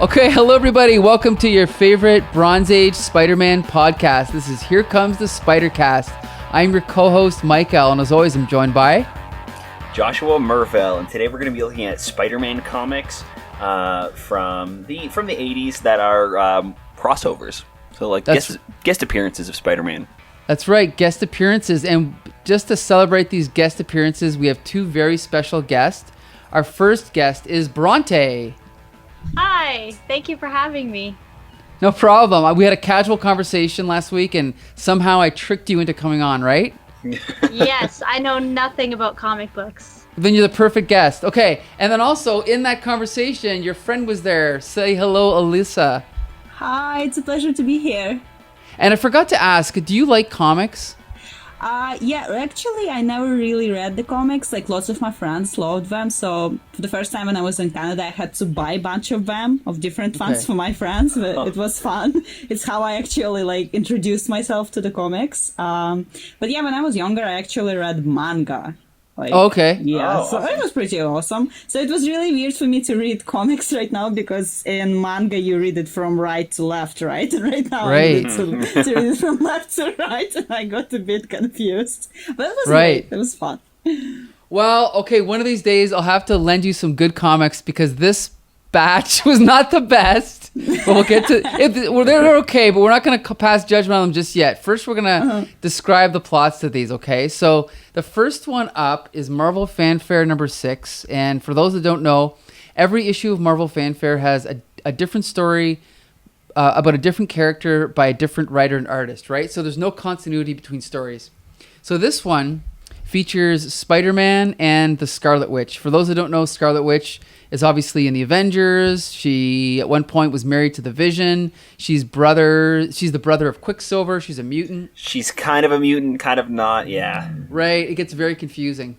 Okay, hello everybody. Welcome to your favorite Bronze Age Spider-Man podcast. This is Here Comes the Spider-Cast. I'm your co-host, Mike L, and as always, I'm joined by... Joshua Mervell, and today we're going to be looking at Spider-Man comics from the 80s that are crossovers. So like guest appearances of Spider-Man. That's right, guest appearances. And just to celebrate these guest appearances, we have two very special guests. Our first guest is Braunte. Hi, thank you for having me. No problem. We had a casual conversation last week, and somehow I tricked you into coming on, right? Yes, I know nothing about comic books. Then you're the perfect guest. Okay, and then also in that conversation, your friend was there. Say hello, Elisa. Hi, it's a pleasure to be here. And I forgot to ask, do you like comics? Yeah, actually, I never really read the comics. Like, lots of my friends loved them. So, for the first time when I was in Canada, I had to buy a bunch of them, of different ones for my friends. But It was fun. It's how I actually, introduced myself to the comics. But yeah, when I was younger, I actually read manga. Okay. Yeah, so awesome. It was pretty awesome. So it was really weird for me to read comics right now because in manga you read it from right to left, right? And right now I read it to read it from left to right, and I got a bit confused. But it was great. It was fun. Well, okay, one of these days I'll have to lend you some good comics because this batch was not the best. But we'll get to it. They're okay, but we're not going to pass judgment on them just yet. First, we're going to describe the plots to these, okay? So the first one up is Marvel Fanfare number 6. And for those that don't know, every issue of Marvel Fanfare has a different story about a different character by a different writer and artist, right? So there's no continuity between stories. So this one features Spider-Man and the Scarlet Witch. For those that don't know, Scarlet Witch is obviously in the Avengers. She, at one point, was married to the Vision. She's the brother of Quicksilver. She's a mutant. She's kind of a mutant, kind of not, yeah. Right, it gets very confusing.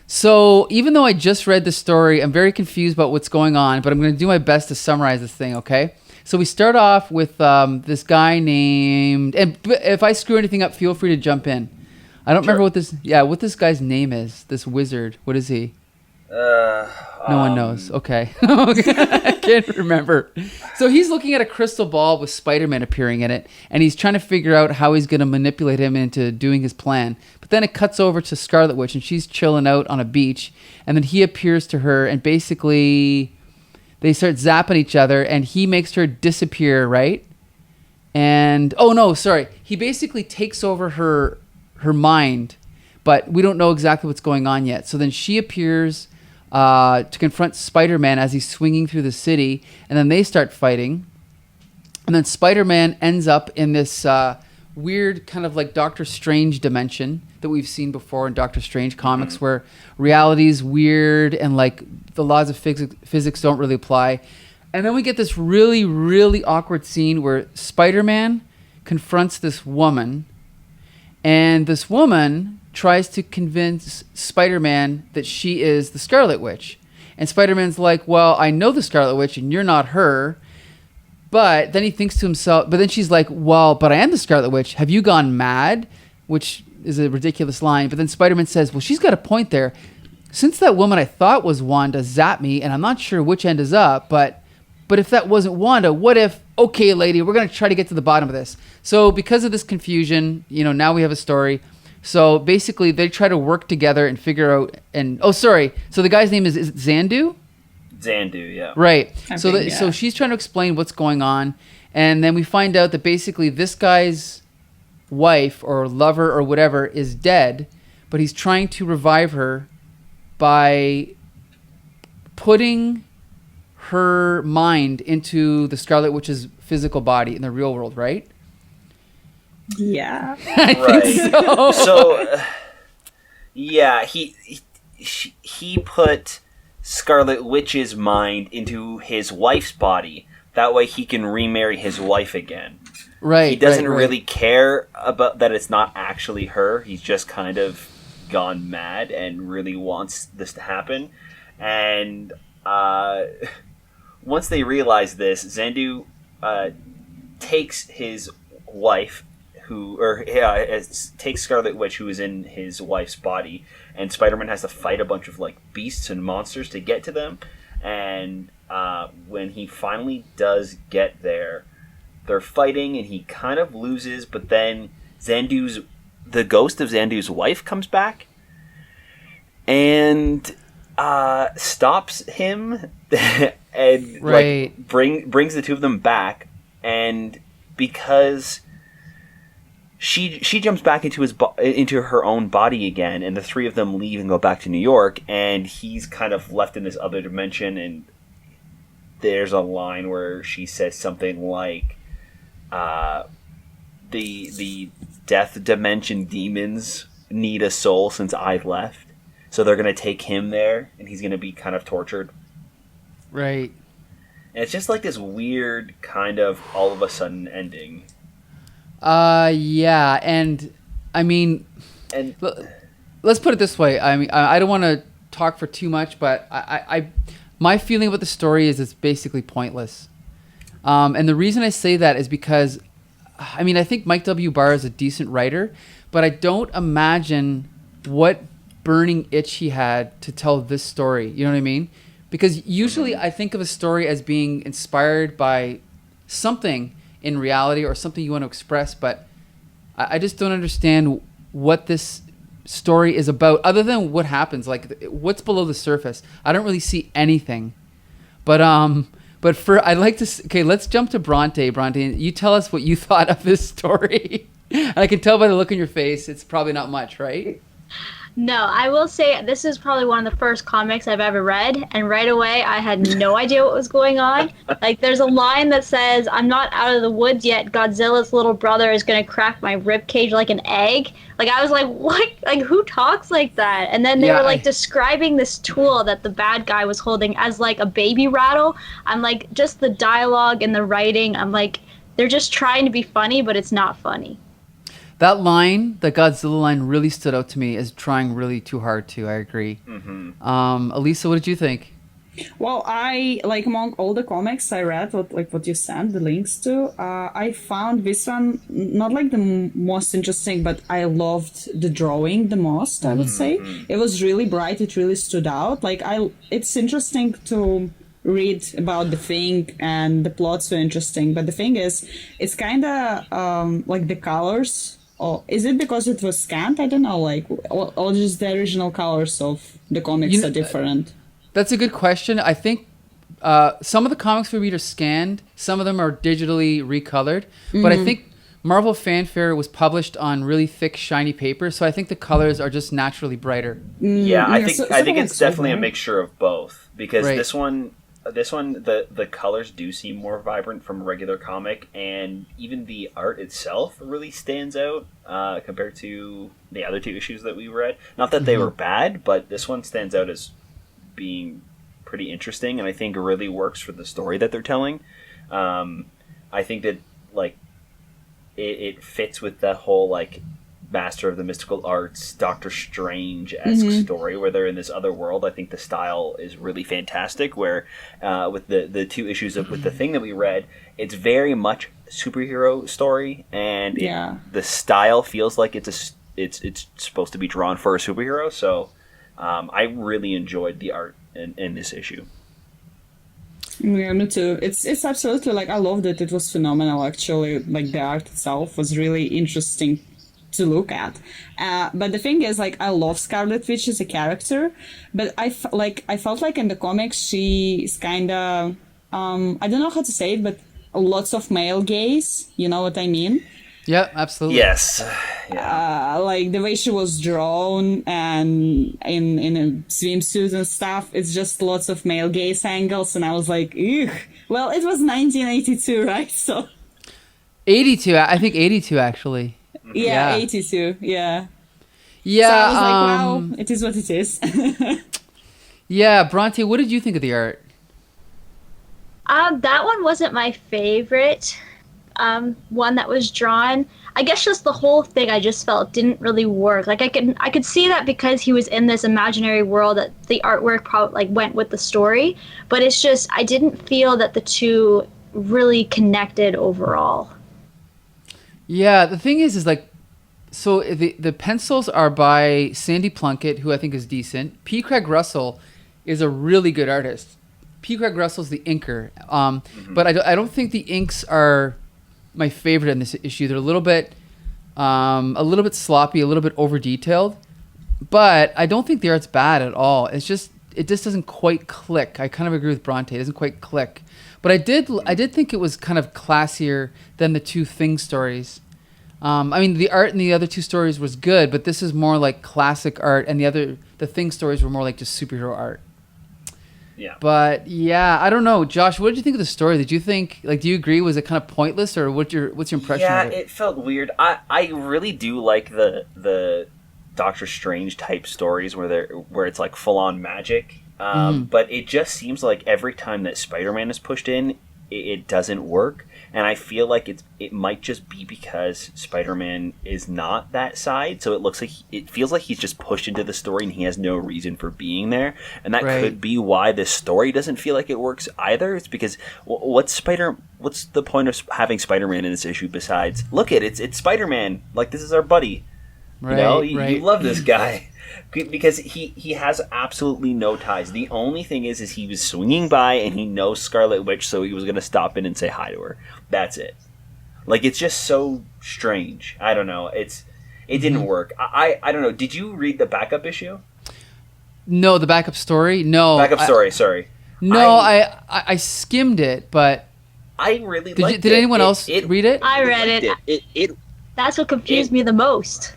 So, even though I just read the story, I'm very confused about what's going on, but I'm going to do my best to summarize this thing, okay? So we start off with this guy named... And if I screw anything up, feel free to jump in. I don't remember what this guy's name is, this wizard. What is he? No one knows. Okay. I can't remember. So he's looking at a crystal ball with Spider-Man appearing in it, and he's trying to figure out how he's going to manipulate him into doing his plan. But then it cuts over to Scarlet Witch, and she's chilling out on a beach, and then he appears to her, and basically they start zapping each other, and he makes her disappear, right? And, he basically takes over her mind, but we don't know exactly what's going on yet. So then she appears to confront Spider-Man as he's swinging through the city, and then they start fighting. And then Spider-Man ends up in this weird kind of like Doctor Strange dimension that we've seen before in Doctor Strange comics, where reality's weird and like the laws of physics don't really apply. And then we get this really, really awkward scene where Spider-Man confronts this woman, and this woman tries to convince Spider-Man that she is the Scarlet Witch. And Spider-Man's like, well, I know the Scarlet Witch and you're not her. But then he thinks to himself, but then she's like, well, but I am the Scarlet Witch. Have you gone mad? Which is a ridiculous line. But then Spider-Man says, well, she's got a point there. Since that woman I thought was Wanda zapped me, and I'm not sure which end is up, but if that wasn't Wanda, what if, okay, lady, we're going to try to get to the bottom of this. So because of this confusion, now we have a story. So basically, they try to work together and figure out. So the guy's name is it Xandu? Xandu, yeah. Right. So she's trying to explain what's going on, and then we find out that basically this guy's wife or lover or whatever is dead, but he's trying to revive her by putting her mind into the Scarlet Witch's physical body in the real world, right? Yeah. I think so. So, yeah, he put Scarlet Witch's mind into his wife's body. That way he can remarry his wife again. Right. He doesn't really care about that it's not actually her. He's just kind of gone mad and really wants this to happen. And once they realize this, Xandu takes his wife, takes Scarlet Witch, who is in his wife's body, and Spider-Man has to fight a bunch of like beasts and monsters to get to them. And when he finally does get there, they're fighting and he kind of loses, but then the ghost of Xandu's wife comes back and stops him and Right. like brings the two of them back, and because she jumps back into into her own body again, and the three of them leave and go back to New York, and he's kind of left in this other dimension. And there's a line where she says something like, "The death dimension demons need a soul since I've left, so they're gonna take him there, and he's gonna be kind of tortured." Right. And it's just like this weird kind of all of a sudden ending. Yeah, and I mean, And let's put it this way. I mean, I don't want to talk for too much, but my feeling about the story is it's basically pointless. And the reason I say that is because, I mean, I think Mike W. Barr is a decent writer, but I don't imagine what burning itch he had to tell this story. You know what I mean? Because usually I think of a story as being inspired by something in reality or something you want to express, but I just don't understand what this story is about other than what happens, like what's below the surface. I don't really see anything. But I'd like to, okay, let's jump to Braunte. You tell us what you thought of this story. And I can tell by the look on your face, it's probably not much, right? No, I will say this is probably one of the first comics I've ever read, and right away I had no idea what was going on. Like, there's a line that says, "I'm not out of the woods yet. Godzilla's little brother is going to crack my rib cage like an egg." Like, I was like, what? Like, who talks like that? And then they were, like, describing this tool that the bad guy was holding as, like, a baby rattle. I'm like, just the dialogue and the writing, I'm like, they're just trying to be funny, but it's not funny. That line, the Godzilla line, really stood out to me as trying really too hard to. I agree. Mm-hmm. Elisa, what did you think? Well, I like among all the comics I read, what you sent the links to, I found this one not like the most interesting, but I loved the drawing the most. I would say it was really bright. It really stood out. Like it's interesting to read about the thing, and the plot's so interesting. But the thing is, it's kind of like the colors. Oh, is it because it was scanned? I don't know. Like, or just the original colors of the comics are different. That's a good question. I think some of the comics we read are scanned. Some of them are digitally recolored. But I think Marvel Fanfare was published on really thick, shiny paper. So I think the colors are just naturally brighter. Yeah, I think it's definitely a mixture of both. Because Right. this one, the colors do seem more vibrant from a regular comic, and even the art itself really stands out compared to the other two issues that we read. Not that they were bad, but this one stands out as being pretty interesting, and I think really works for the story that they're telling. I think that like it fits with that whole like Master of the Mystical Arts, Doctor Strange-esque story where they're in this other world. I think the style is really fantastic, where with the two issues with the thing that we read, it's very much a superhero story, and the style feels like it's supposed to be drawn for a superhero. So I really enjoyed the art in this issue. Yeah, me too. It's absolutely like I loved it. It was phenomenal, actually. Like the art itself was really interesting to look at. But the thing is, like, I love Scarlet Witch as a character, but I felt like in the comics she's kind of I don't know how to say it, but lots of male gaze. You know what I mean? Yeah, absolutely. Yes. Yeah. Like the way she was drawn and in a swimsuit and stuff, it's just lots of male gaze angles, and I was like, ew. Well, it was 1982, right? So 82. I think 82 actually. yeah. 82. Yeah. Yeah. So I was like, wow, it is what it is. Yeah, Braunte, what did you think of the art? That one wasn't my favorite. One that was drawn. I guess just the whole thing I just felt didn't really work. Like I could see that because he was in this imaginary world that the artwork probably like went with the story, but it's just I didn't feel that the two really connected overall. Yeah, the thing is like, so the pencils are by Sandy Plunkett, who I think is decent. P. Craig Russell is a really good artist. P. Craig Russell's the inker, but I don't think the inks are my favorite in this issue. They're a little bit sloppy, a little bit over detailed, but I don't think the art's bad at all. It just doesn't quite click. I kind of agree with Braunte. It doesn't quite click, but I did think it was kind of classier than the two Thing stories. I mean, the art in the other two stories was good, but this is more like classic art, and the Thing stories were more like just superhero art. Yeah. But yeah, I don't know, Josh. What did you think of the story? Did you think, do you agree? Was it kind of pointless, or what's your impression? Yeah, of it? it felt weird. I really do like the Doctor Strange type stories where it's like full on magic. But it just seems like every time that Spider-Man is pushed in, it doesn't work. And I feel like it might just be because Spider-Man is not that side, so it feels like he's just pushed into the story and he has no reason for being there. And that could be why this story doesn't feel like it works either. It's because what's the point of having Spider-Man in this issue besides look at it's Spider-Man, like this is our buddy. Right, you love this guy. Because he has absolutely no ties. The only thing is he was swinging by and he knows Scarlet Witch, so he was going to stop in and say hi to her. That's it. Like, it's just so strange. I don't know. It didn't work. I don't know. Did you read the backup issue? No, the backup story? No. Sorry. No, I skimmed it, but... I really liked it. Did anyone else read it? I read it. That's what confused me the most.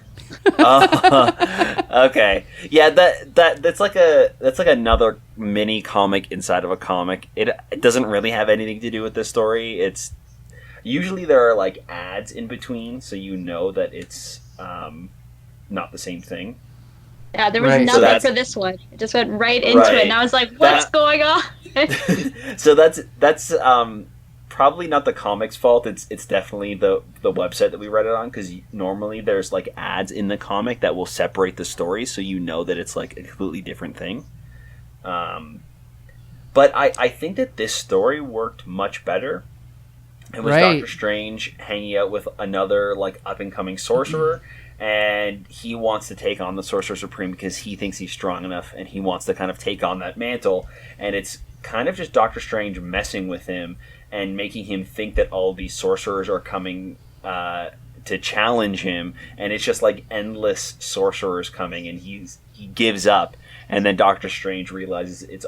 Okay. Yeah, that's like another mini comic inside of a comic. It doesn't really have anything to do with this story. It's usually there are like ads in between, so you know that it's not the same thing. Yeah, there was nothing for this one. It just went right into it, and I was like, "What's going on?" So that's probably not the comic's fault. It's definitely the website that we read it on, because normally there's like ads in the comic that will separate the stories, so you know that it's like a completely different thing. But I think that this story worked much better. It was Doctor Strange hanging out with another like up and coming sorcerer, and he wants to take on the Sorcerer Supreme because he thinks he's strong enough, and he wants to kind of take on that mantle. And it's kind of just Doctor Strange messing with him and making him think that all these sorcerers are coming to challenge him, and it's just like endless sorcerers coming, and he gives up, and then Doctor Strange realizes it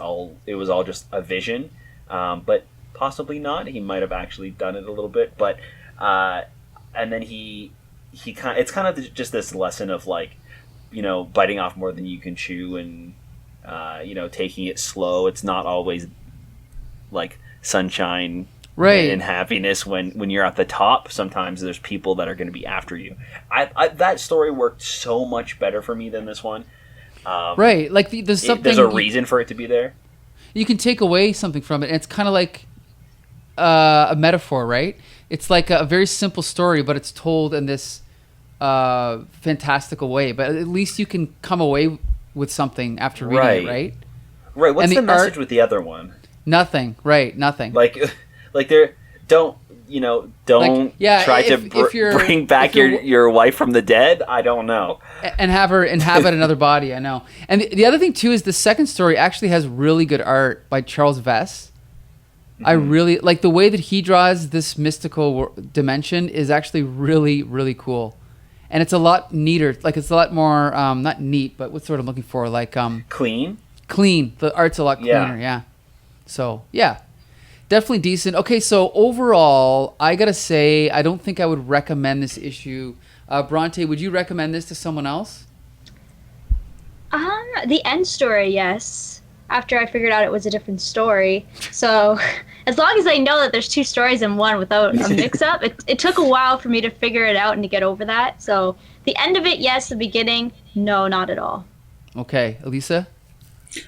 was all just a vision, but possibly not. He might have actually done it a little bit, but and then it's kind of just this lesson of like, biting off more than you can chew, and taking it slow. It's not always like sunshine and happiness when you're at the top. Sometimes there's people that are going to be after you. That story worked so much better for me than this one. Like there's something. There's a reason for it to be there. You can take away something from it, and it's kind of like a metaphor, right? It's like a very simple story, but it's told in this fantastical way. But at least you can come away with something after reading it, right? Right. What's the message with the other one? Nothing. Right. Nothing. Like don't try to bring back your wife from the dead. I don't know. And have her inhabit another body. I know. And the other thing too is the second story actually has really good art by Charles Vess. I really like the way that he draws this mystical dimension is actually really, really cool. And it's a lot neater. Like it's a lot more, not neat, but what's the word I'm looking for? Like clean. Clean. The art's a lot cleaner. Yeah. So yeah, definitely decent. Okay, so overall, I gotta say, I don't think I would recommend this issue. Braunte, would you recommend this to someone else? The end story, yes. After I figured out it was a different story. So as long as I know that there's two stories in one without a mix-up, it took a while for me to figure it out and to get over that. So the end of it, yes. The beginning, no, not at all. Okay, Elisa?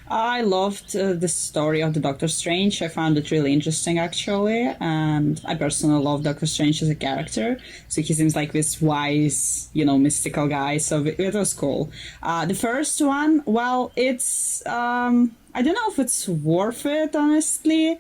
I loved the story of the Doctor Strange. I found it really interesting, actually. And I personally love Doctor Strange as a character. So he seems like this wise, mystical guy. So it was cool. The first one, well, it's... I don't know if it's worth it, honestly.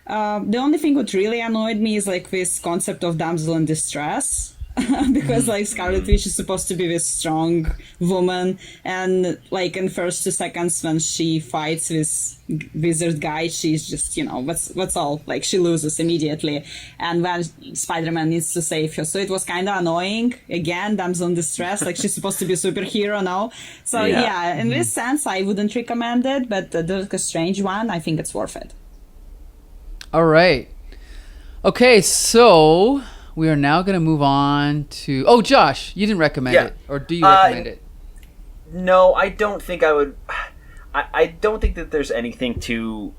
The only thing what really annoyed me is like this concept of damsel in distress. because like Scarlet Witch is supposed to be this strong woman, and like in first 2 seconds when she fights this wizard guy, she's just, you know, what's all, like she loses immediately, and when Spider-Man needs to save her, so it was kind of annoying. Again, damsel in distress, like she's supposed to be a superhero now, so yeah, in this sense I wouldn't recommend it, but the Doctor Strange one, I think it's worth it. All right. Okay, so we are now going to move on to... Oh, Josh, you didn't recommend it. Or do you recommend it? No, I don't think I would... I don't think that there's anything too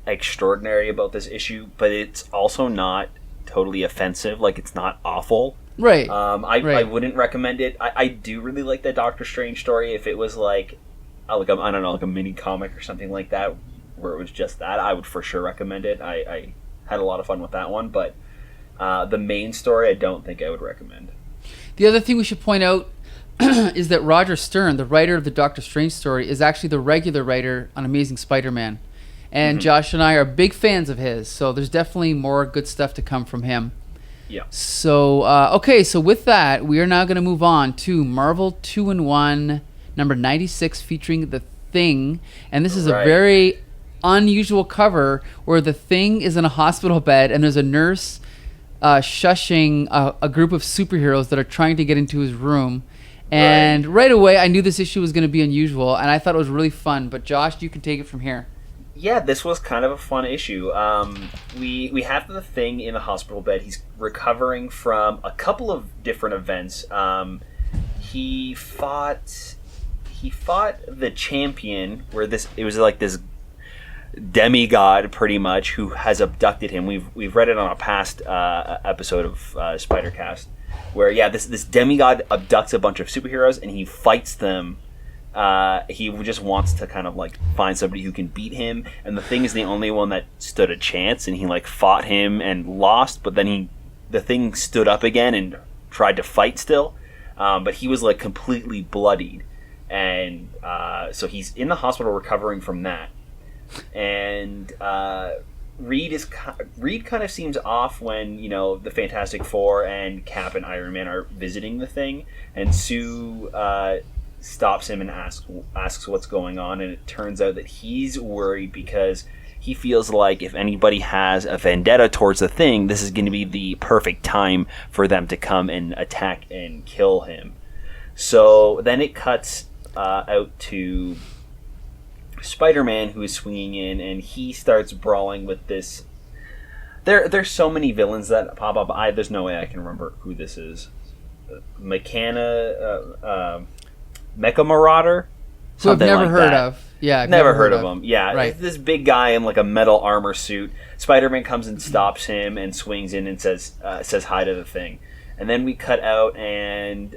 extraordinary about this issue, but it's also not totally offensive. Like, it's not awful. Right. I wouldn't recommend it. I do really like the Doctor Strange story. If it was like I don't know, like a mini comic or something like that, where it was just that, I would for sure recommend it. I had a lot of fun with that one, but the main story, I don't think I would recommend. The other thing we should point out is that Roger Stern, the writer of the Doctor Strange story, is actually the regular writer on Amazing Spider-Man. And Josh and I are big fans of his, so there's definitely more good stuff to come from him. Yeah. So, okay, so with that, we are now going to move on to Marvel 2-in-1, number 96, featuring The Thing. And this is a very unusual cover where The Thing is in a hospital bed and there's a nurse shushing a group of superheroes that are trying to get into his room. And right away, I knew this issue was going to be unusual, and I thought it was really fun. But Josh, you can take it from here. Yeah, this was kind of a fun issue. We have The Thing in the hospital bed. He's recovering from a couple of different events. He fought the Champion, where it was like this demigod pretty much who has abducted him. We've read it on a past episode of Spidercast, where this demigod abducts a bunch of superheroes and he fights them. He just wants to kind of like find somebody who can beat him, and The Thing is the only one that stood a chance, and he like fought him and lost, but then the Thing stood up again and tried to fight still, but he was like completely bloodied, and so he's in the hospital recovering from that. And Reed kind of seems off when, you know, the Fantastic Four and Cap and Iron Man are visiting The Thing, and Sue stops him and asks what's going on, and it turns out that he's worried because he feels like if anybody has a vendetta towards The Thing, this is going to be the perfect time for them to come and attack and kill him. So then it cuts out to Spider-Man, who is swinging in, and he starts brawling with this. There's so many villains that pop up. There's no way I can remember who this is. Mecha Marauder. Who I've never like heard that. of. Yeah, I've never heard of him. Yeah, right. It's this big guy in like a metal armor suit. Spider-Man comes and stops him and swings in and says hi to The Thing. And then we cut out and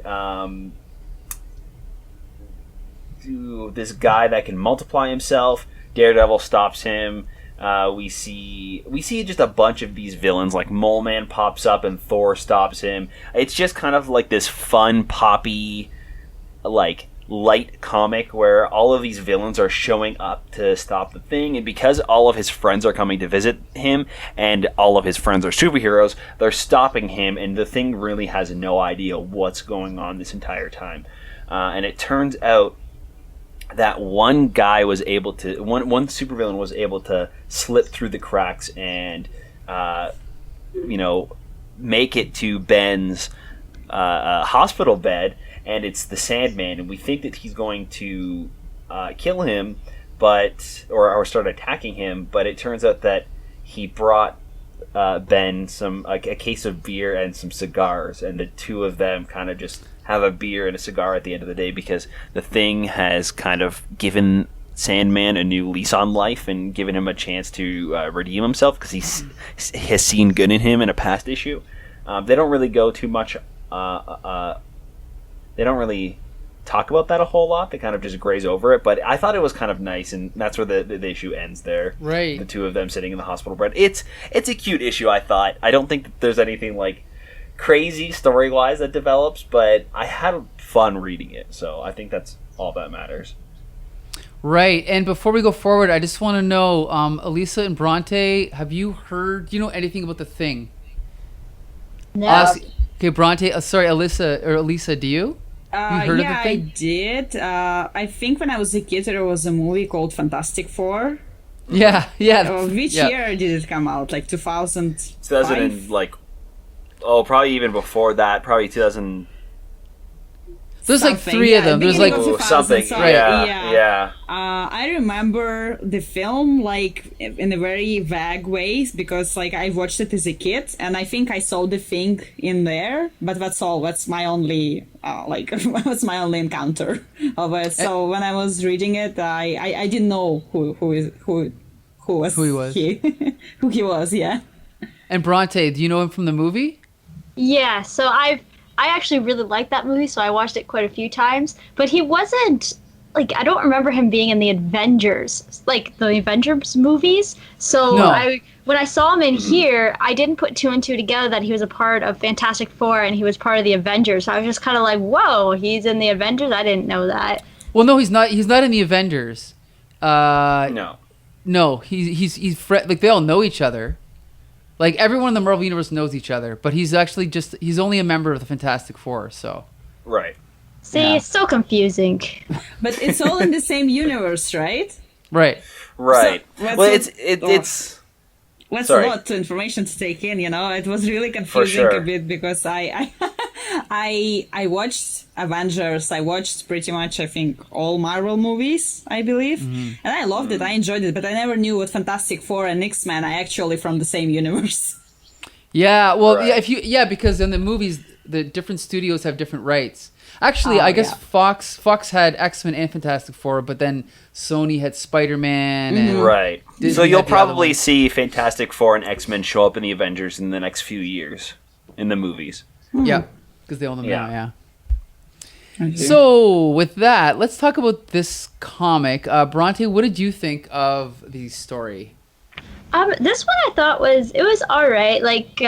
this guy that can multiply himself. Daredevil stops him. We see just a bunch of these villains, like Mole Man pops up and Thor stops him. It's just kind of like this fun, poppy, like light comic where all of these villains are showing up to stop The Thing, and because all of his friends are coming to visit him and all of his friends are superheroes, they're stopping him, and The Thing really has no idea what's going on this entire time. And it turns out that one supervillain was able to slip through the cracks and make it to Ben's hospital bed, and it's the Sandman, and we think that he's going to kill him, or start attacking him, but it turns out that he brought Ben a case of beer and some cigars, and the two of them kind of just have a beer and a cigar at the end of the day because The Thing has kind of given Sandman a new lease on life and given him a chance to redeem himself because he has seen good in him in a past issue. They don't really go too much. They don't really talk about that a whole lot. They kind of just graze over it. But I thought it was kind of nice, and that's where the issue ends there. Right. The two of them sitting in the hospital bed. It's a cute issue, I thought. I don't think that there's anything like crazy story-wise that develops, but I had fun reading it, so I think that's all that matters. Right, and before we go forward, I just want to know, Elisa and Braunte, do you know anything about The Thing? No. Okay, Braunte. Sorry, Elisa. Do you? You heard of the I thing? did. I think when I was a kid, there was a movie called Fantastic Four. Yeah. Which year did it come out? Like 2000? 2000 and like, probably even before that. Probably 2000. There's like three of them. There's like something. Sorry. Yeah. I remember the film like in a very vague way because like I watched it as a kid and I think I saw the thing in there, but that's all. That's my only that's my only encounter of it. So when I was reading it, I didn't know who he was. Yeah. And Braunte, do you know him from the movie? Yeah, so I actually really liked that movie, so I watched it quite a few times. But he wasn't, like, I don't remember him being in the Avengers, like the Avengers movies. So No. when I saw him in here, I didn't put two and two together that he was a part of Fantastic Four and he was part of the Avengers. So I was just kind of like, whoa, he's in the Avengers? I didn't know that. Well, no, he's not. He's not in the Avengers. No. No, he's like they all know each other. Like everyone in the Marvel universe knows each other, but he's actually he's only a member of the Fantastic Four. So Right. See, it's so confusing. But it's all in the same universe, right? right. Right. So, Well, it's. That's Sorry. a lot of information to take in, you know. It was really confusing sure. a bit because I watched Avengers. I watched pretty much, I think, all Marvel movies, I believe. And I loved it. I enjoyed it. But I never knew what Fantastic Four and X-Men are actually from the same universe. Yeah. Well, Right. because in the movies, the different studios have different rights. Actually, I guess Fox had X-Men and Fantastic Four, but then Sony had Spider-Man and Right. Disney So had you'll the other probably one. see Fantastic Four and X-Men show up in the Avengers in the next few years in the movies. Yeah, because they own them Yeah. now. Yeah. So with that, let's talk about this comic. Braunte, what did you think of the story? This one I thought was all right. Like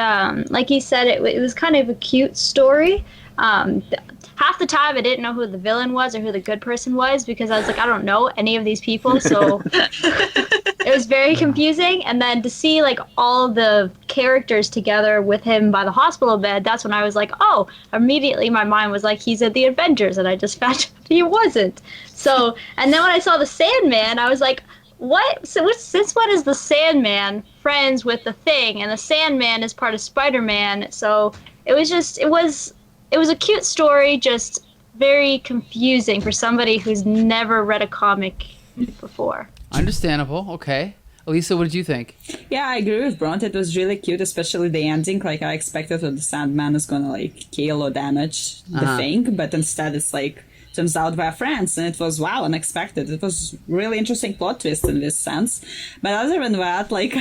you said, it was kind of a cute story. Half the time I didn't know who the villain was or who the good person was because I was like, I don't know any of these people, so it was very confusing. And then to see like all the characters together with him by the hospital bed, that's when I was like, oh, immediately my mind was like, he's at the Avengers, and I just found out he wasn't. So, and then when I saw the Sandman, I was like, what? So since when is the Sandman friends with the Thing, and the Sandman is part of Spider-Man? So it was a cute story, just very confusing for somebody who's never read a comic before. Understandable. Okay. Elisa, what did you think? Yeah, I agree with Braunte. It was really cute, especially the ending. Like, I expected that the Sandman is gonna, like, kill or damage the Thing, but instead it's like, turns out we're friends, and it was, wow, unexpected. It was really interesting plot twist in this sense. But other than that, like,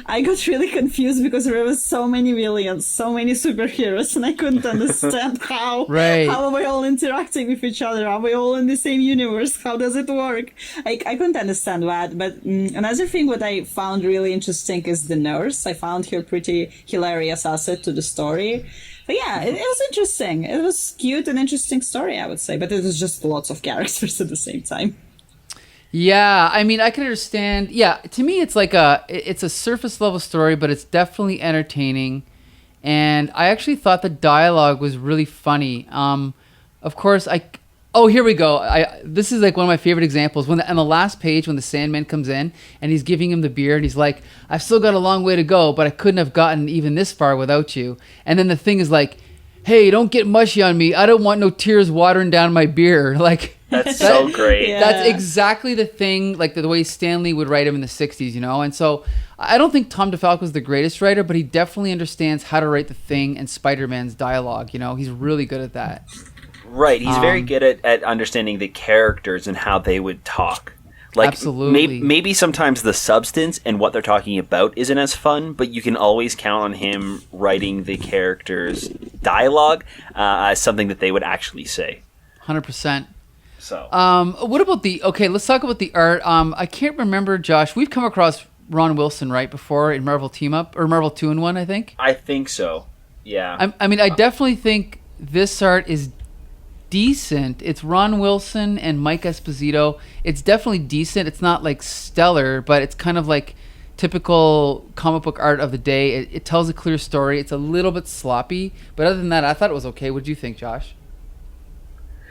I got really confused because there was so many villains, so many superheroes, and I couldn't understand how are we all interacting with each other? Are we all in the same universe? How does it work? I couldn't understand that. But another thing what I found really interesting is the nurse. I found her pretty hilarious asset to the story. But yeah, it was interesting. It was cute and interesting story, I would say. But it was just lots of characters at the same time. Yeah, I mean, I can understand. Yeah, to me, it's like it's a surface level story, but it's definitely entertaining. And I actually thought the dialogue was really funny. Of course, here we go. This is like one of my favorite examples. On the last page, when the Sandman comes in and he's giving him the beer, and he's like, "I've still got a long way to go, but I couldn't have gotten even this far without you." And then the Thing is like, "Hey, don't get mushy on me. I don't want no tears watering down my beer." Like That's so great. Yeah. that's exactly the Thing, like the way Stanley would write him in the 60s, you know? And so I don't think Tom DeFalco is the greatest writer, but he definitely understands how to write the Thing and Spider-Man's dialogue, you know? He's really good at that. Right. He's very good at understanding the characters and how they would talk. Like, Absolutely. Maybe sometimes the substance and what they're talking about isn't as fun, but you can always count on him writing the characters' dialogue as something that they would actually say. 100%. So. What about let's talk about the art. I can't remember, Josh. We've come across Ron Wilson, right, before in Marvel Team Up, or Marvel 2-in-1, I think? I think so. Yeah. I definitely think this art is decent. It's Ron Wilson and Mike Esposito. It's definitely decent. It's not like stellar, but it's kind of like typical comic book art of the day. It tells a clear story. It's a little bit sloppy, but other than that, I thought it was okay. What do you think, Josh?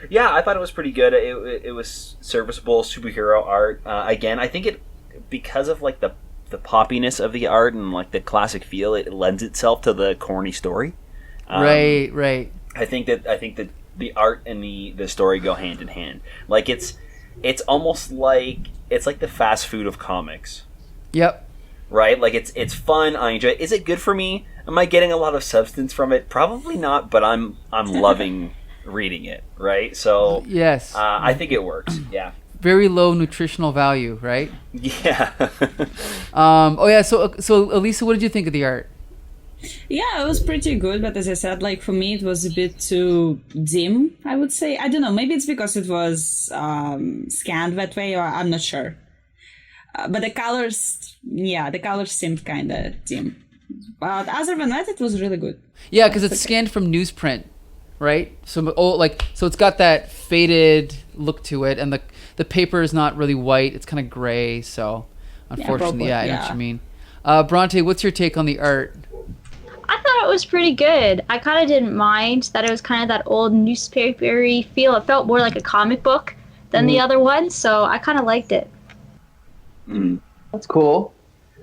Yeah, I thought it was pretty good. It was serviceable superhero art. Again, I think it, because of like the poppiness of the art and like the classic feel, it lends itself to the corny story. Right. I think that the art and the story go hand in hand. Like it's almost like it's like the fast food of comics. Yep. Right? Like it's fun. I enjoy it. Is it good for me? Am I getting a lot of substance from it? Probably not, but I'm loving reading it, right? So yes, I think it works. Yeah. Very low nutritional value, right? Yeah. Oh yeah. So Elisa, what did you think of the art? Yeah, it was pretty good, but as I said, like for me, it was a bit too dim, I would say. I don't know, maybe it's because it was scanned that way, or I'm not sure. But the colors seemed kind of dim. But other than that, it was really good. Yeah, because it's scanned from newsprint, right? So it's got that faded look to it, and the paper is not really white; it's kind of gray. So, unfortunately, I know what you mean. Braunte, what's your take on the art? I thought it was pretty good. I kind of didn't mind that it was kind of that old newspaper-y feel. It felt more like a comic book than the other one, so I kind of liked it. That's cool.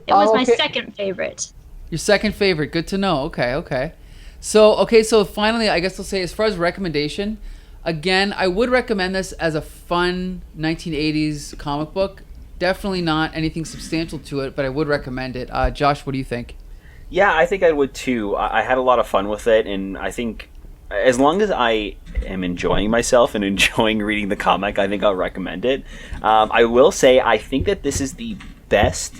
It was my second favorite. Your second favorite. Good to know. Okay. So finally, I guess I'll say, as far as recommendation, again, I would recommend this as a fun 1980s comic book. Definitely not anything substantial to it, but I would recommend it. Josh, what do you think? Yeah, I think I would too. I had a lot of fun with it, and I think as long as I am enjoying myself and enjoying reading the comic, I think I'll recommend it. I will say, I think that this is the best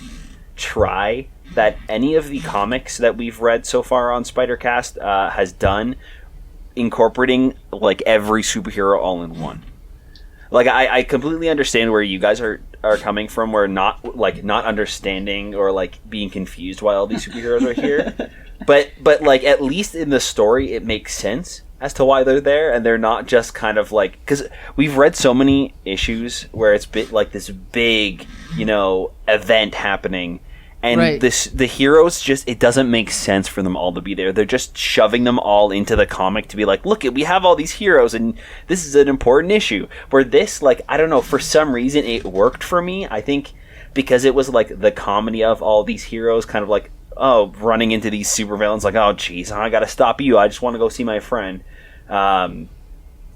try that any of the comics that we've read so far on Spidercast has done, incorporating like every superhero all in one. Like I completely understand where you guys are coming from, where not understanding or like being confused why all these superheroes are here. but like at least in the story it makes sense as to why they're there, and they're not just kind of like, because we've read so many issues where it's like this big, event happening, and right. the heroes just, it doesn't make sense for them all to be there. They're just shoving them all into the comic to be like, look, we have all these heroes and this is an important issue. Where this, like, I don't know, for some reason it worked for me. I think because it was like the comedy of all these heroes kind of like, running into these supervillains, like, oh geez, I gotta stop you, I just want to go see my friend. And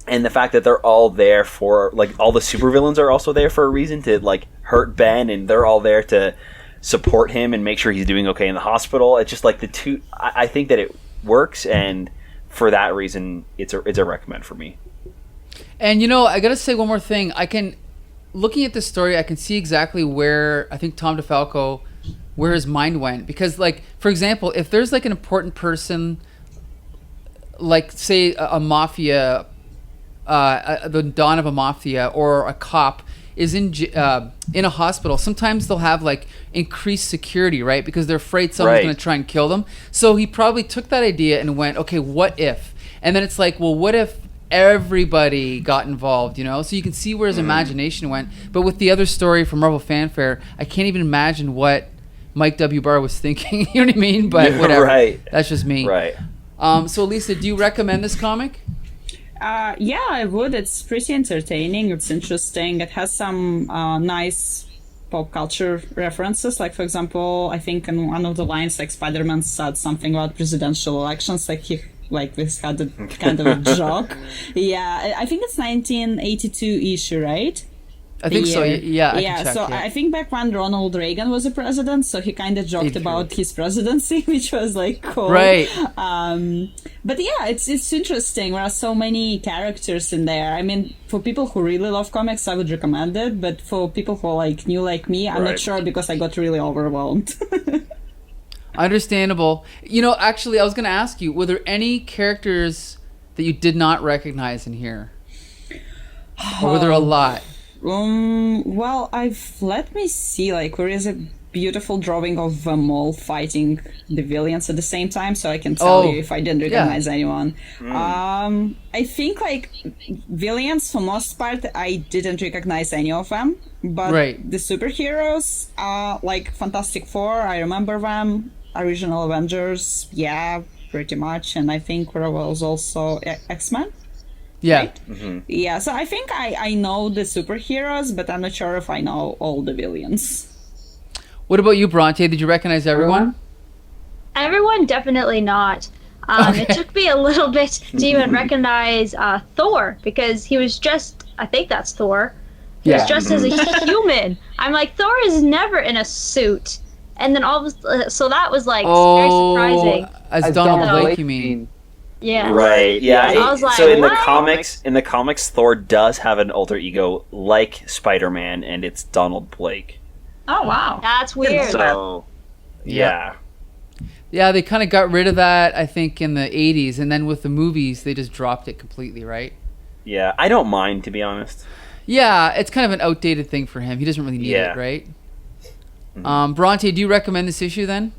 the fact that they're all there for, like, all the supervillains are also there for a reason, to like hurt Ben, and they're all there to support him and make sure he's doing okay in the hospital. It's just like the two, I think that it works, and for that reason it's a recommend for me. And I gotta say one more thing. Looking at this story, I can see exactly where I think Tom DeFalco, where his mind went, because, like, for example, if there's like an important person, like say a mafia, the Don of a mafia, or a cop is in a hospital, sometimes they'll have like increased security, right? Because they're afraid someone's going to try and kill them. So he probably took that idea and went, okay, what if? And then it's like, well, what if everybody got involved, So you can see where his imagination went. But with the other story from Marvel Fanfare, I can't even imagine what Mike W. Barr was thinking. You know what I mean? But whatever. Right. That's just me. Right. So Lisa, do you recommend this comic? Yeah, I would. It's pretty entertaining. It's interesting. It has some nice pop culture references. Like, for example, I think in one of the lines, like, Spider-Man said something about presidential elections. Like this had a kind of a joke. Yeah, I think it's 1982 issue, right? I think so. Yeah. Yeah. So I think back when Ronald Reagan was a president, so he kind of joked about his presidency, which was like cool. Right. But yeah, it's interesting. There are so many characters in there. I mean, for people who really love comics, I would recommend it. But for people who are like new like me, I'm not sure, because I got really overwhelmed. Understandable. Actually, I was going to ask you, were there any characters that you did not recognize in here? Or were there a lot? Well, let me see. Like, there is a beautiful drawing of them all fighting the villains at the same time, so I can tell you if I didn't recognize anyone. I think like villains, for most part, I didn't recognize any of them, but the superheroes, like Fantastic Four, I remember them. Original Avengers, yeah, pretty much, and I think there was also X-Men. Yeah. Right? Yeah, so I think I know the superheroes, but I'm not sure if I know all the villains. What about you, Braunte? Did you recognize everyone? Everyone, definitely not. It took me a little bit to even recognize Thor, because he was just, I think that's Thor. He was dressed as a human. I'm like, Thor is never in a suit. And then so that was like very surprising. As Donald Blake, you mean? Yeah. Right. Yeah. I was like, so in what? the comics, Thor does have an alter ego like Spider-Man, and it's Donald Blake. Oh wow, that's weird. So, yeah. Yeah, they kind of got rid of that, I think, in the 80s, and then with the movies, they just dropped it completely, right? Yeah, I don't mind, to be honest. Yeah, it's kind of an outdated thing for him. He doesn't really need it, right? Braunte, do you recommend this issue then?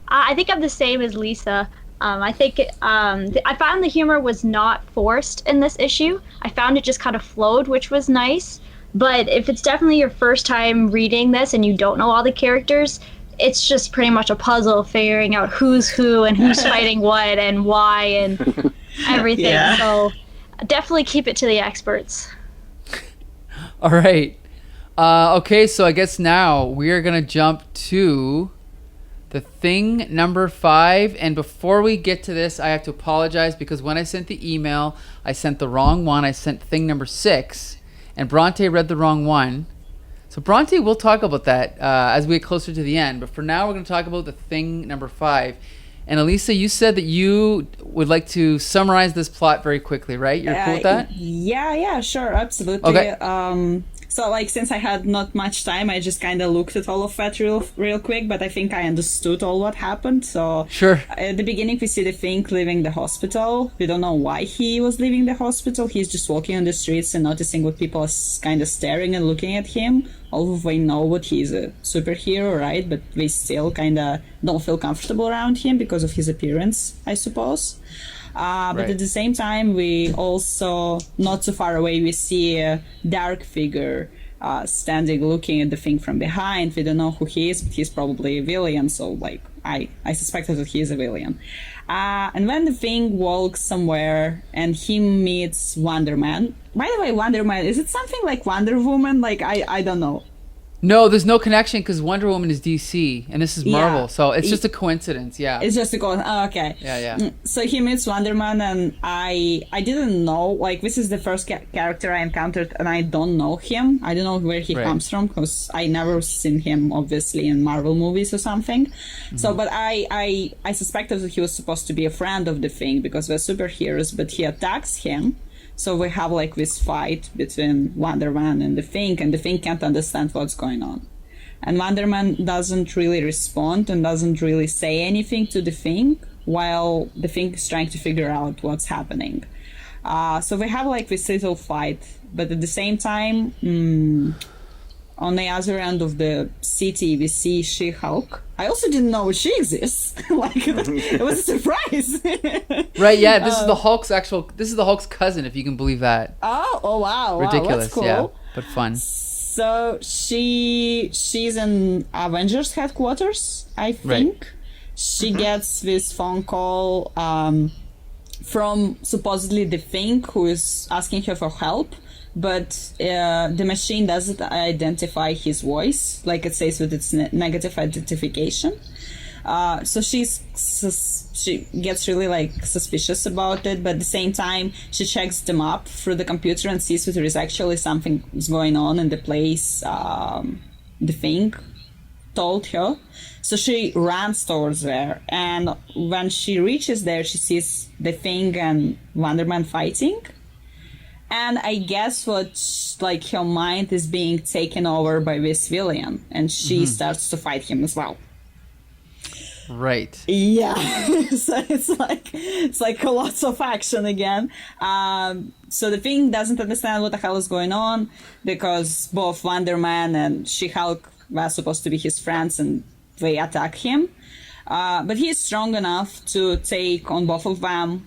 I think I'm the same as Lisa. I think I found the humor was not forced in this issue. I found it just kind of flowed, which was nice. But if it's definitely your first time reading this and you don't know all the characters, it's just pretty much a puzzle figuring out who's who and who's fighting what and why and everything. Yeah. So definitely keep it to the experts. All right. Okay, so I guess now we are going to jump to the thing number 5. And before we get to this, I have to apologize because when I sent the email, I sent the wrong one. I sent thing number 6, and Braunte read the wrong one. So Braunte, we'll talk about that as we get closer to the end. But for now, we're going to talk about the thing number 5. And Elisa, you said that you would like to summarize this plot very quickly, right? You're cool with that? Yeah, sure, absolutely. Okay. So, like, since I had not much time, I just kind of looked at all of that real quick, but I think I understood all what happened. So, sure. At the beginning, we see the Thing leaving the hospital. We don't know why he was leaving the hospital. He's just walking on the streets and noticing what people are kind of staring and looking at him. Although we know what he's a superhero, right? But we still kind of don't feel comfortable around him because of his appearance, I suppose. But at the same time, we also, not too far away, we see a dark figure standing looking at the Thing from behind. We don't know who he is, but he's probably a villain, so like I suspected that he is a villain. And when the Thing walks somewhere and he meets Wonder Man. By the way, Wonder Man, is it something like Wonder Woman? Like, I don't know. No, there's no connection because Wonder Woman is DC and this is Marvel, so it's just a coincidence. Yeah, it's just a coincidence. Oh, okay. Yeah. So he meets Wonder Man, and I didn't know. Like, this is the first character I encountered, and I don't know him. I don't know where he comes from because I never seen him, obviously, in Marvel movies or something. Mm-hmm. So, but I suspected that he was supposed to be a friend of the Thing because they're superheroes, but he attacks him. So we have like this fight between Wonder Man and the Thing can't understand what's going on. And Wonder Man doesn't really respond and doesn't really say anything to the Thing while the Thing is trying to figure out what's happening. So we have like this little fight, but at the same time, on the other end of the city, we see She-Hulk. I also didn't know she exists. Like, it was a surprise. Right, yeah, this is the Hulk's cousin, if you can believe that. Oh wow. Ridiculous, wow, that's cool. Yeah, but fun. So she's in Avengers headquarters, I think. Right. She gets this phone call from supposedly the Thing, who is asking her for help. But the machine doesn't identify his voice, like it says with its negative identification. So she gets really like suspicious about it, but at the same time she checks them up through the computer and sees that there is actually something is going on in the place the Thing told her. So she runs towards there, and when she reaches there, she sees the Thing and Wonder Man fighting. And I guess like her mind is being taken over by this villain, and she starts to fight him as well. Right. Yeah. So it's like lots of action again. So the Thing doesn't understand what the hell is going on because both Wonder Man and She-Hulk were supposed to be his friends, and they attack him. But he is strong enough to take on both of them.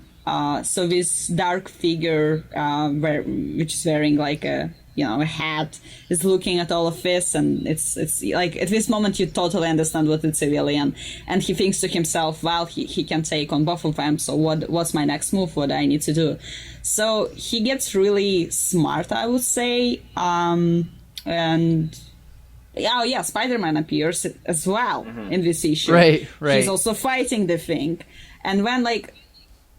So this dark figure, which is wearing like a hat, is looking at all of this, and it's like at this moment you totally understand what it's civilian, and he thinks to himself, well, he can take on both of them, so what's my next move? What do I need to do? So he gets really smart, I would say, and Spider-Man appears as well in this issue. Right. He's also fighting the Thing, and when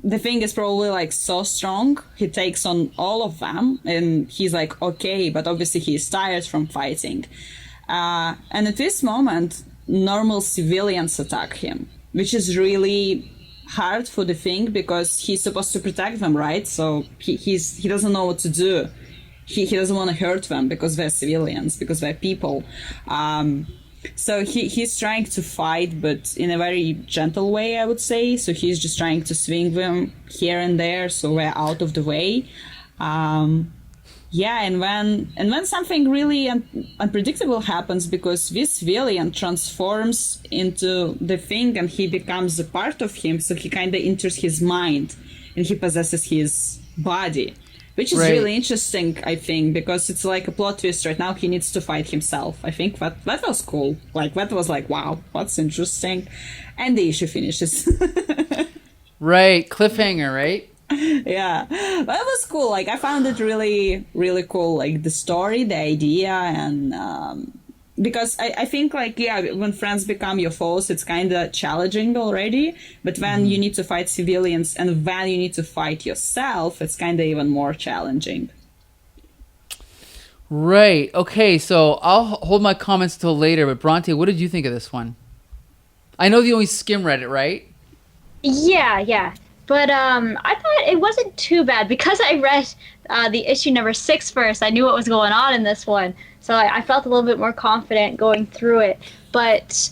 the Thing is probably like so strong, he takes on all of them, and he's like, okay, but obviously he's tired from fighting. And at this moment, normal civilians attack him, which is really hard for the Thing because he's supposed to protect them, right? So he doesn't know what to do. He doesn't want to hurt them because they're civilians, because they're people. So he's trying to fight, but in a very gentle way, I would say. So he's just trying to swing them here and there, so we're out of the way. And when something really unpredictable happens, because this villain transforms into the Thing and he becomes a part of him, so he kind of enters his mind and he possesses his body. Which is really interesting, I think, because it's like a plot twist. Right now, he needs to fight himself. I think that was cool. Like, that was like, wow, that's interesting. And the issue finishes. Right. Cliffhanger, right? Yeah. That was cool. Like, I found it really, really cool. Like, the story, the idea, and... because I think, like, when friends become your foes, it's kind of challenging already. But when you need to fight civilians and when you need to fight yourself, it's kind of even more challenging. Right. Okay, so I'll hold my comments till later. But Braunte, what did you think of this one? I know you only skim read it, right? Yeah. But I thought it wasn't too bad. Because I read the issue number 6 first, I knew what was going on in this one. So I felt a little bit more confident going through it. But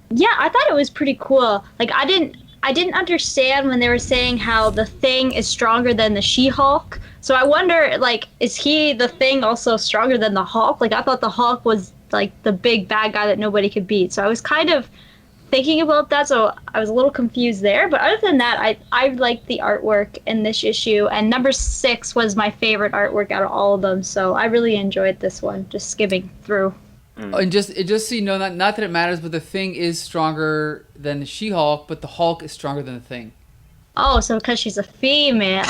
yeah, I thought it was pretty cool. Like, I didn't understand when they were saying how the Thing is stronger than the She-Hulk. So I wonder, like, is the Thing also stronger than the Hulk? Like, I thought the Hulk was like the big bad guy that nobody could beat. So I was kind of thinking about that, so I was a little confused there. But other than that, I liked the artwork in this issue, and number 6 was my favorite artwork out of all of them, so I really enjoyed this one, just skimming through. And just so you know, not that it matters, but the Thing is stronger than the She-Hulk, but the Hulk is stronger than the Thing. Oh, so because she's a female.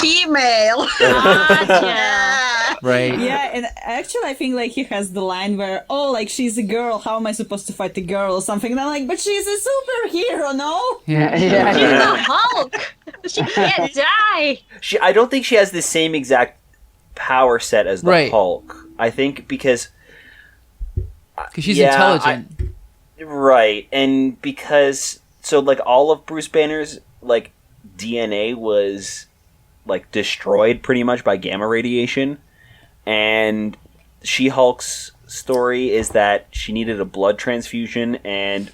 Gotcha. Right. Yeah, and actually I think like he has the line where, oh, like she's a girl, how am I supposed to fight a girl or something? And I'm like, but she's a superhero, no? Yeah. She's the Hulk. She can't die. I don't think she has the same exact power set as the Hulk. I think because she's intelligent. Right, and because like all of Bruce Banner's like DNA was like destroyed pretty much by gamma radiation, and She-Hulk's story is that she needed a blood transfusion and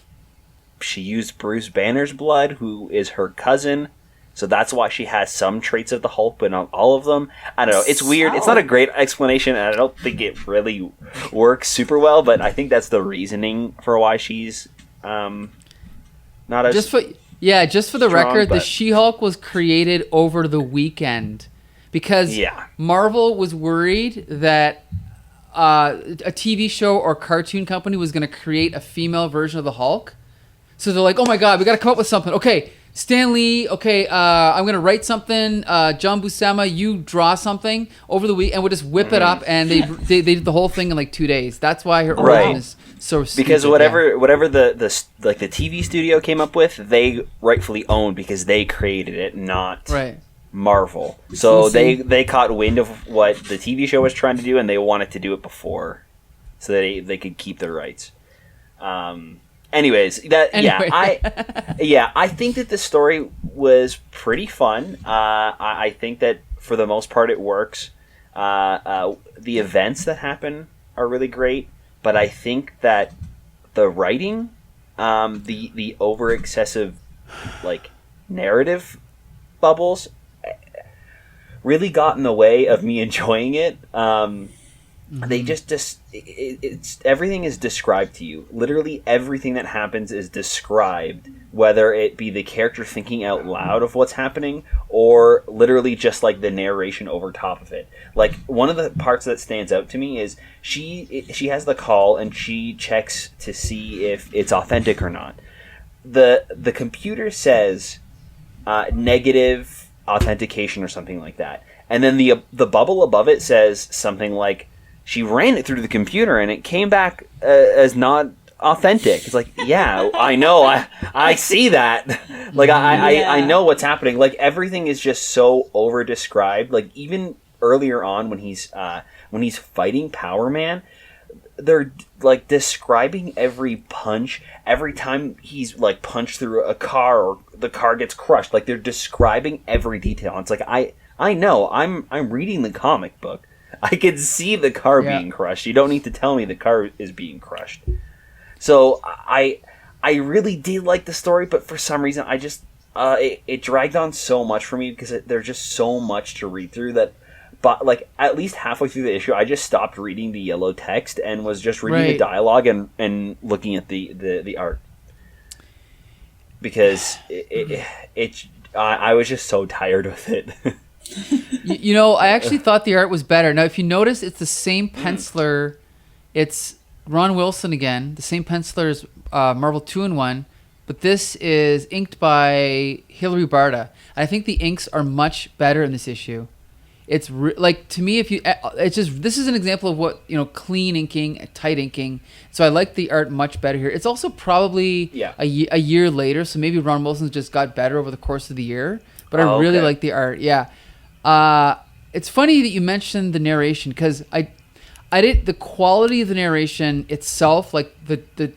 she used Bruce Banner's blood, who is her cousin, so that's why she has some traits of the Hulk but not all of them. I don't know, it's weird. It's not a great explanation and I don't think it really works super well, but I think that's the reasoning for why she's not as just for the record, the She-Hulk was created over the weekend because Marvel was worried that a TV show or cartoon company was going to create a female version of the Hulk. So they're like, oh my God, we got to come up with something. Okay, Stan Lee, I'm going to write something. John Buscema, you draw something over the week and we'll just whip it up. And they did the whole thing in like 2 days. That's why her origin is so stupid. Because whatever the TV studio came up with, they rightfully own because they created it, not Marvel. So they caught wind of what the TV show was trying to do, and they wanted to do it before, so that they could keep their rights. Anyways, I think that the story was pretty fun. I think that for the most part it works. The events that happen are really great. But I think that the writing, the over excessive, like, narrative bubbles, really got in the way of me enjoying it. they it's everything is described to you. Literally everything that happens is described, whether it be the character thinking out loud of what's happening or literally just like the narration over top of it. Like one of the parts that stands out to me is she has the call and she checks to see if it's authentic or not. The computer says negative authentication or something like that. And then the bubble above it says something like she ran it through the computer and it came back as not authentic. It's like, yeah, I know, I see that. Like I know what's happening. Like everything is just so over described. Like even earlier on when he's fighting Power Man, they're like describing every punch, every time he's like punched through a car or the car gets crushed. Like they're describing every detail. And it's like I know. I'm reading the comic book. I can see the car being crushed. You don't need to tell me the car is being crushed. So I really did like the story, but for some reason I just it dragged on so much for me because there's just so much to read through that. But like at least halfway through the issue, I just stopped reading the yellow text and was just reading the dialogue and looking at the art because I was just so tired with it. You know, I actually thought the art was better. Now, if you notice, it's the same penciler. It's Ron Wilson again, the same penciler as Marvel 2-in-1, but this is inked by Hilary Barta. I think the inks are much better in this issue. It's like, to me, this is an example of what, you know, clean inking, tight inking. So I like the art much better here. It's also probably a year later, so maybe Ron Wilson's just got better over the course of the year. But I really like the art. Yeah. It's funny that you mentioned the narration because the quality of the narration itself, like the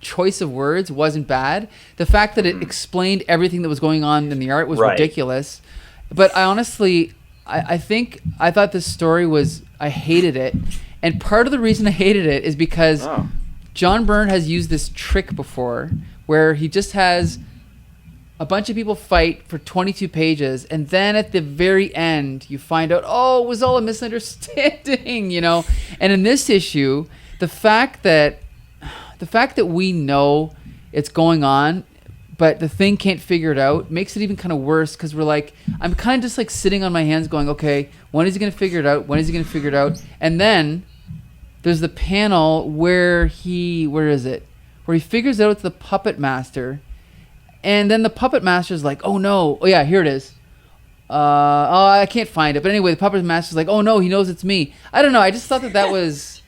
choice of words wasn't bad. The fact that it explained everything that was going on in the art was ridiculous. But I honestly, I thought this story I hated it. And part of the reason I hated it is because John Byrne has used this trick before where he just has a bunch of people fight for 22 pages, and then at the very end, you find out, it was all a misunderstanding, you know? And in this issue, the fact that we know it's going on, but the Thing can't figure it out, makes it even kind of worse, because we're like, I'm kind of just like sitting on my hands going, okay, when is he going to figure it out? When is he going to figure it out? And then there's the panel where he figures out it's the Puppet Master. And then the Puppet Master's like, oh no. Oh yeah, here it is. I can't find it. But anyway, the Puppet Master's like, oh no, he knows it's me. I don't know. I just thought that was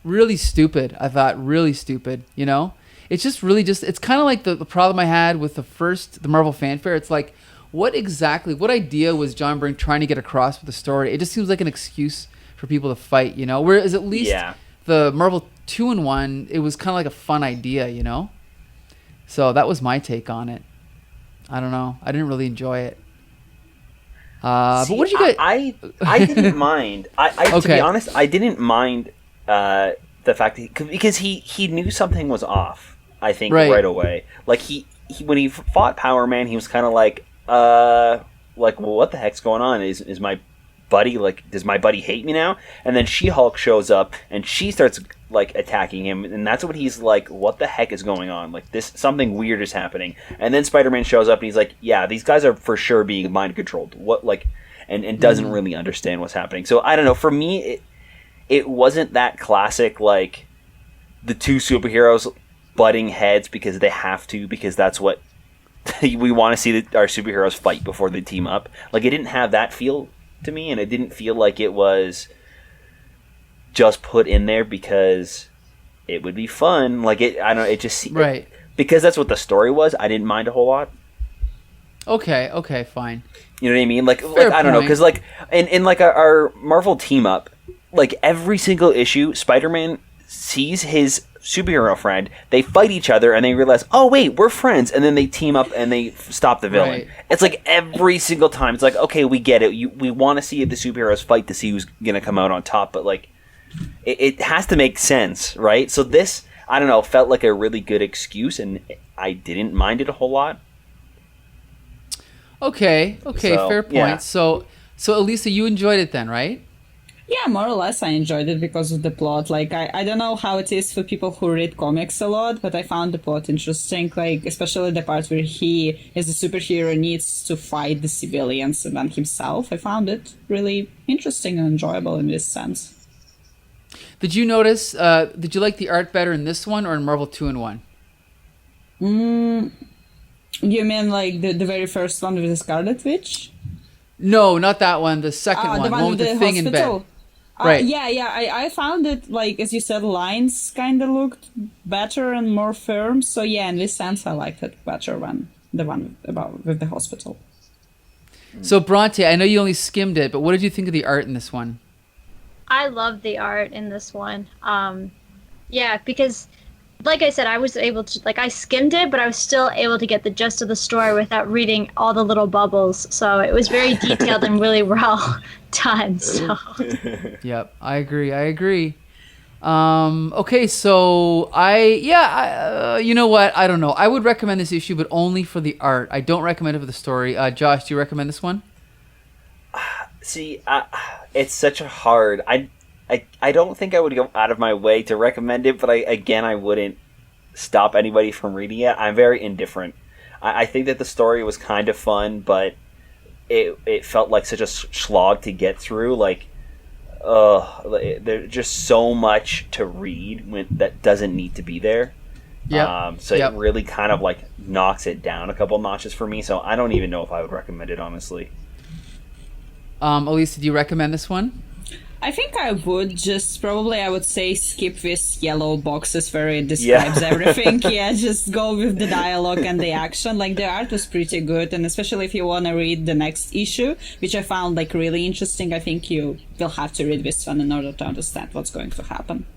really stupid. I thought really stupid, you know? It's just really it's kind of like the problem I had with the Marvel Fanfare. It's like, what idea was John Byrne trying to get across with the story? It just seems like an excuse for people to fight, you know? Whereas at least the Marvel 2-in-1, it was kind of like a fun idea, you know? So that was my take on it. I don't know. I didn't really enjoy it. But what did you get? I didn't mind. To be honest, I didn't mind the fact that because he knew something was off. I think right away. Like he when he fought Power Man, he was kind of like, well, what the heck's going on? Is my buddy does my buddy hate me now? And then She-Hulk shows up and she starts like attacking him, and that's what he's like, what the heck is going on? Like something weird is happening. And then Spider-Man shows up and he's like, yeah, these guys are for sure being mind controlled. What and doesn't really understand what's happening. So I don't know. For me, it wasn't that classic like the two superheroes butting heads because they have to, because that's what we want to see our superheroes fight before they team up. Like it didn't have that feel to me, and it didn't feel like it was just put in there because it would be fun. Like it just right because that's what the story was. I didn't mind a whole lot. Okay, fine. You know what I mean? Like I don't know, because like in like our Marvel team up, like every single issue, Spider-Man sees his superhero friend, they fight each other, and they realize, oh wait, we're friends, and then they team up and they stop the villain. Right. It's like every single time. It's like, okay, we get it. We want to see the superheroes fight to see who's gonna come out on top, but like it has to make sense, right? So this, I don't know, felt like a really good excuse, and I didn't mind it a whole lot. Okay, fair point. Yeah. So Elisa, you enjoyed it then, right? Yeah, more or less I enjoyed it because of the plot. Like, I don't know how it is for people who read comics a lot, but I found the plot interesting. Like, especially the part where he, as a superhero, needs to fight the civilians and then himself. I found it really interesting and enjoyable in this sense. Did you notice, did you like the art better in this one or in Marvel 2-in-1? You mean like the very first one with the Scarlet Witch? No, not that one. The second The one with the thing in bed. Right. I found it, like, as you said, lines kind of looked better and more firm. So yeah, in this sense, I liked it better than the one about with the hospital. So Braunte, I know you only skimmed it, but what did you think of the art in this one? I love the art in this one. Yeah, because like I said, I was able to, like, I skimmed it, but I was still able to get the gist of the story without reading all the little bubbles. So it was very detailed and really well done. So. Yep, I agree. Okay, so you know what? I don't know. I would recommend this issue, but only for the art. I don't recommend it for the story. Josh, do you recommend this one? See, it's such a hard. I don't think I would go out of my way to recommend it, but I wouldn't stop anybody from reading it. I'm very indifferent. I think that the story was kind of fun, but it felt like such a slog to get through. Like, there's just so much to read that doesn't need to be there. Yeah. It really kind of like knocks it down a couple notches for me. So I don't even know if I would recommend it, honestly. Elisa, do you recommend this one? I think I would I would say skip this yellow boxes where it describes everything. Yeah, just go with the dialogue and the action. Like, the art was pretty good, and especially if you want to read the next issue, which I found like really interesting, I think you will have to read this one in order to understand what's going to happen.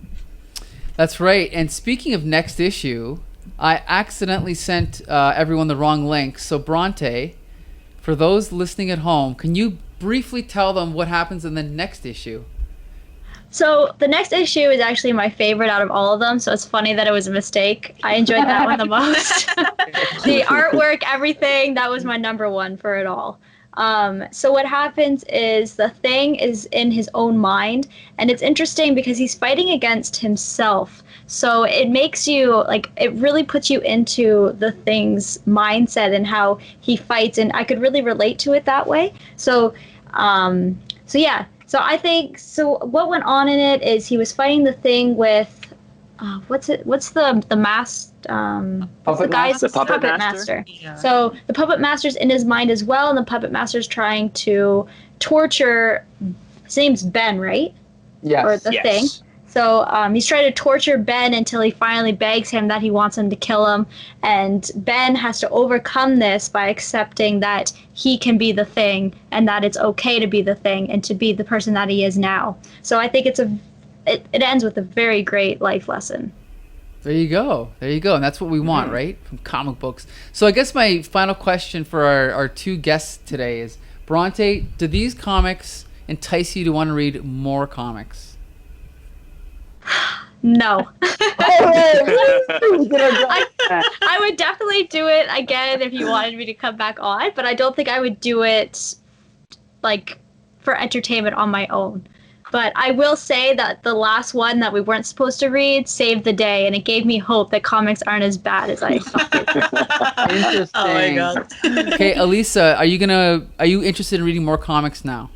That's right. And speaking of next issue, I accidentally sent everyone the wrong link. So Braunte, for those listening at home, can you briefly tell them what happens in the next issue? So the next issue is actually my favorite out of all of them, so it's funny that it was a mistake. I enjoyed that one the most. The artwork, everything, that was my number one for it all. So what happens is the Thing is in his own mind, and it's interesting because he's fighting against himself. So it makes you, like, it really puts you into the Thing's mindset and how he fights, and I could really relate to it that way. So yeah. So I think, so what went on in it is he was fighting the Thing with, what's the mask, Puppet Master? Yeah. So the Puppet Master's in his mind as well, and the Puppet Master's trying to torture, his name's Ben, right? Yes. Or the Thing. So he's trying to torture Ben until he finally begs him that he wants him to kill him. And Ben has to overcome this by accepting that he can be the Thing and that it's okay to be the Thing and to be the person that he is now. So I think it ends with a very great life lesson. There you go. And that's what we want, right? From comic books. So I guess my final question for our two guests today is, Braunte, do these comics entice you to want to read more comics? No. I would definitely do it again if you wanted me to come back on, but I don't think I would do it like for entertainment on my own. But I will say that the last one that we weren't supposed to read saved the day, and it gave me hope that comics aren't as bad as I thought. Interesting. Oh my god. Okay, Elisa, are you interested in reading more comics now?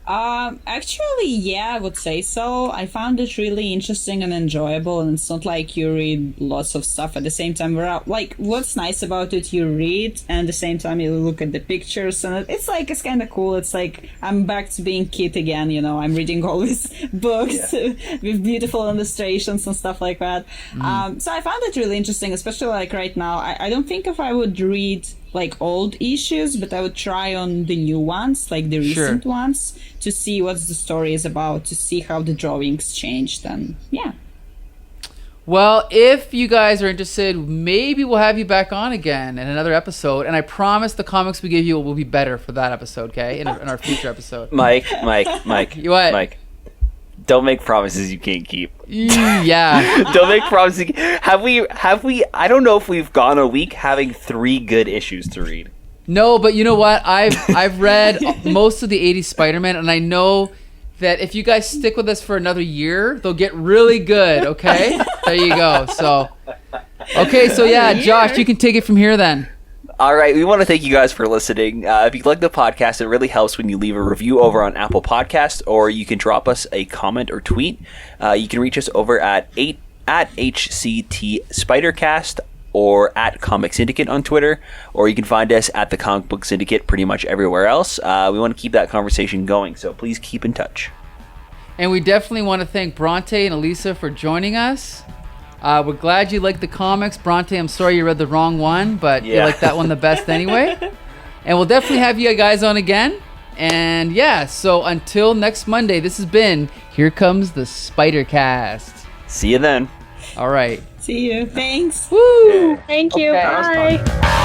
Actually, yeah, I would say so. I found it really interesting and enjoyable, and it's not like you read lots of stuff at the same time. Like, what's nice about it, you read, and at the same time you look at the pictures, and it's kind of cool. It's like, I'm back to being kid again, you know, I'm reading all these books with beautiful illustrations and stuff like that. So I found it really interesting, especially like right now. I don't think if I would read like old issues, but I would try on the new ones, like the recent ones, to see what the story is about, to see how the drawings changed, and yeah. Well, if you guys are interested, maybe we'll have you back on again in another episode, and I promise the comics we give you will be better for that episode, okay? In our future episode. Mike. You what? Mike. Don't make promises you can't keep. Yeah. Don't make promises. Have we? I don't know if we've gone a week having 3 good issues to read. No, but you know what? I've read most of the 80s Spider-Man, and I know that if you guys stick with us for another year, they'll get really good, okay? There you go. So, okay, so yeah, Josh, you can take it from here then. All right, we want to thank you guys for listening. If you like the podcast, it really helps when you leave a review over on Apple Podcasts, or you can drop us a comment or tweet. You can reach us over at HCT Spidercast or at Comic Syndicate on Twitter, or you can find us at the Comic Book Syndicate pretty much everywhere else. We want to keep that conversation going, so please keep in touch. And we definitely want to thank Braunte and Elisa for joining us. We're glad you liked the comics. Braunte, I'm sorry you read the wrong one, but you like that one the best anyway. And we'll definitely have you guys on again. And yeah, so until next Monday, this has been Here Comes the Spidercast. See you then. All right. See you. Thanks. Woo! Thank you. Okay. Bye.